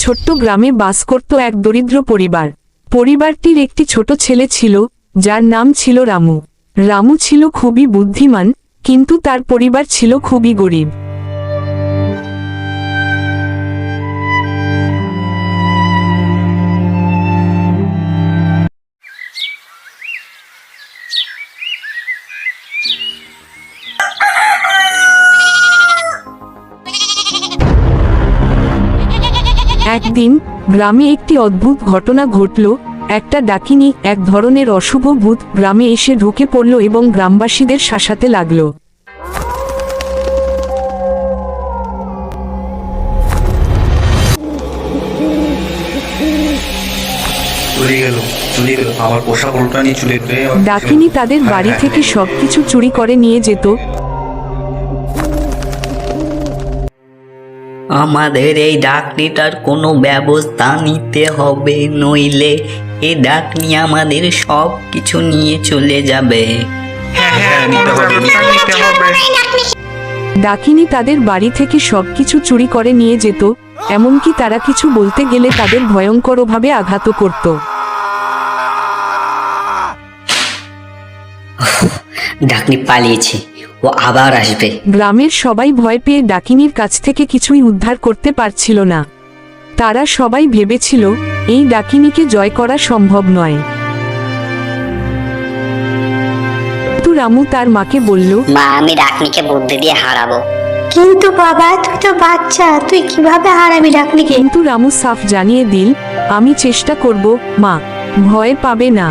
ছোট্ট গ্রামে বাস করত এক দরিদ্র পরিবার। পরিবারটির একটি ছোট ছেলে ছিল, যার নাম ছিল রামু। রামু ছিল খুবই বুদ্ধিমান, কিন্তু তার পরিবার ছিল খুবই গরিব। একদিন গ্রামে একটি অদ্ভুত ঘটনা ঘটল। একটা ডাকিনী, এক ধরনের অশুভ ভূত, গ্রামে এসে ঢুকে পড়ল এবং গ্রামবাসীদের শাসাতে লাগল। ডাকিনী তাদের বাড়ি থেকে সবকিছু চুরি করে নিয়ে যেত। আমাদের এই ডাকনিটার কোনো ব্যবস্থা নিতে হবে, নইলে এই ডাকনি আমাদের সব কিছু নিয়ে চলে যাবে। ডাকিনী তাদের বাড়ি থেকে সবকিছু চুরি করে নিয়ে যেত, এমনকি তারা কিছু বলতে গেলে তাদের ভয়ঙ্করভাবে আঘাত করত। ডাকনি পালিয়েছে, ও আবার আসবে। গ্রামের সবাই ভয় পেয়ে ডাকিনীর কাছ থেকে কিছুই উদ্ধার করতে পারছিল না। তারা সবাই ভেবেছিল এই ডাকিনীকে জয় করা সম্ভব নয়। কিন্তু রামু তার মাকে বলল, মা, আমি ডাকনিকে বুদ্ধি দিয়ে হারাবো। কিন্তু বাবা, তুই তো বাচ্চা, তুই কিভাবে হারাবি ডাকনিকে? কিন্তু রামু সাফ জানিয়ে দিল, আমি চেষ্টা করব মা, ভয় পাবে না।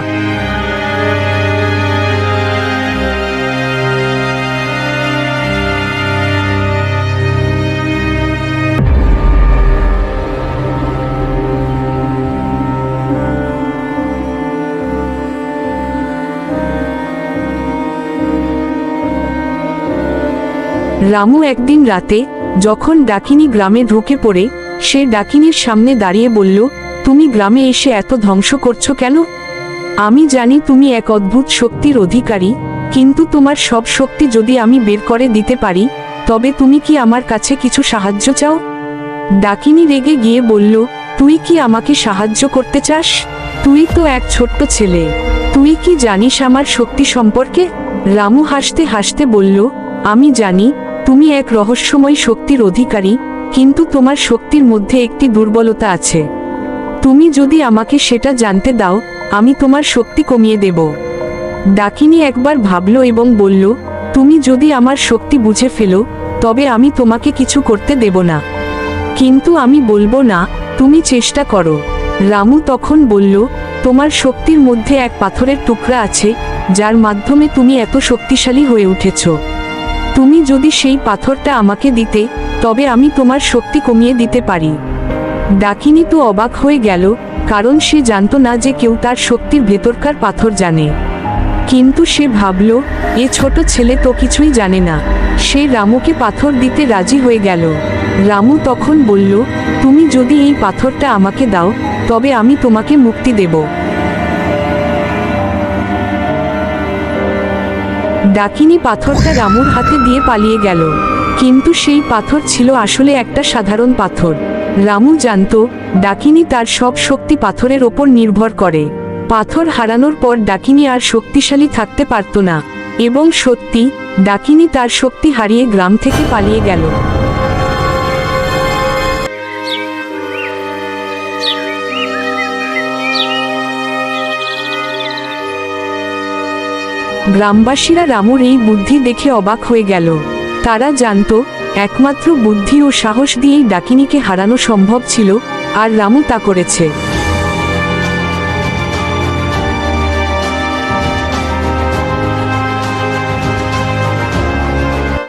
রামু একদিন রাতে যখন ডাকিনী গ্রামে ঢুকে পড়ে, সে ডাকিনীর সামনে দাঁড়িয়ে বলল, তুমি গ্রামে এসে এত ধ্বংস করছো কেন? আমি জানি তুমি এক অদ্ভুত শক্তির অধিকারী, কিন্তু তোমার সব শক্তি যদি আমি বের করে দিতে পারি, তবে তুমি কি আমার কাছে কিছু সাহায্য চাও? ডাকিনী রেগে গিয়ে বলল, তুই কি আমাকে সাহায্য করতে চাস? তুই তো এক ছোট্ট ছেলে, তুই কি জানিস আমার শক্তি সম্পর্কে? রামু হাসতে হাসতে বলল, আমি জানি তুমি এক রহস্যময় শক্তির অধিকারী, কিন্তু তোমার শক্তির মধ্যে একটি দুর্বলতা আছে। তুমি যদি আমাকে সেটা জানতে দাও, আমি তোমার শক্তি কমিয়ে দেব। ডাকিনী একবার ভাবল এবং বলল, তুমি যদি আমার শক্তি বুঝে ফেলো, তবে আমি তোমাকে কিছু করতে দেব না। কিন্তু আমি বলবো না, তুমি চেষ্টা করো। রামু তখন বলল, তোমার শক্তির মধ্যে এক পাথরের টুকরা আছে, যার মাধ্যমে তুমি এত শক্তিশালী হয়ে উঠেছ। তুমি যদি সেই পাথরটা আমাকে দিতে, তবে আমি তোমার শক্তি কমিয়ে দিতে পারি। ডাকিনী তো অবাক হয়ে গেল, কারণ সে জানত না যে কেউ তার শক্তির ভেতরকার পাথর জানে। কিন্তু সে ভাবল, এ ছোট ছেলে তো কিছুই জানে না। সে রামুকে পাথর দিতে রাজি হয়ে গেল। রামু তখন বলল, তুমি যদি এই পাথরটা আমাকে দাও, তবে আমি তোমাকে মুক্তি দেব। ডাকিনী পাথরটা রামুর হাতে দিয়ে পালিয়ে গেল, কিন্তু সেই পাথর ছিল আসলে একটা সাধারণ পাথর। রামু জানত ডাকিনী তার সব শক্তি পাথরের ওপর নির্ভর করে। পাথর হারানোর পর ডাকিনী আর শক্তিশালী থাকতে পারত না, এবং সত্যি ডাকিনী তার শক্তি হারিয়ে গ্রাম থেকে পালিয়ে গেল। গ্রামবাসীরা রামুর এই বুদ্ধি দেখে অবাক হয়ে গেল। তারা জানত একমাত্র বুদ্ধি ও সাহস দিয়েই ডাকিনীকে হারানো সম্ভব ছিল, আর রামু তা করেছে।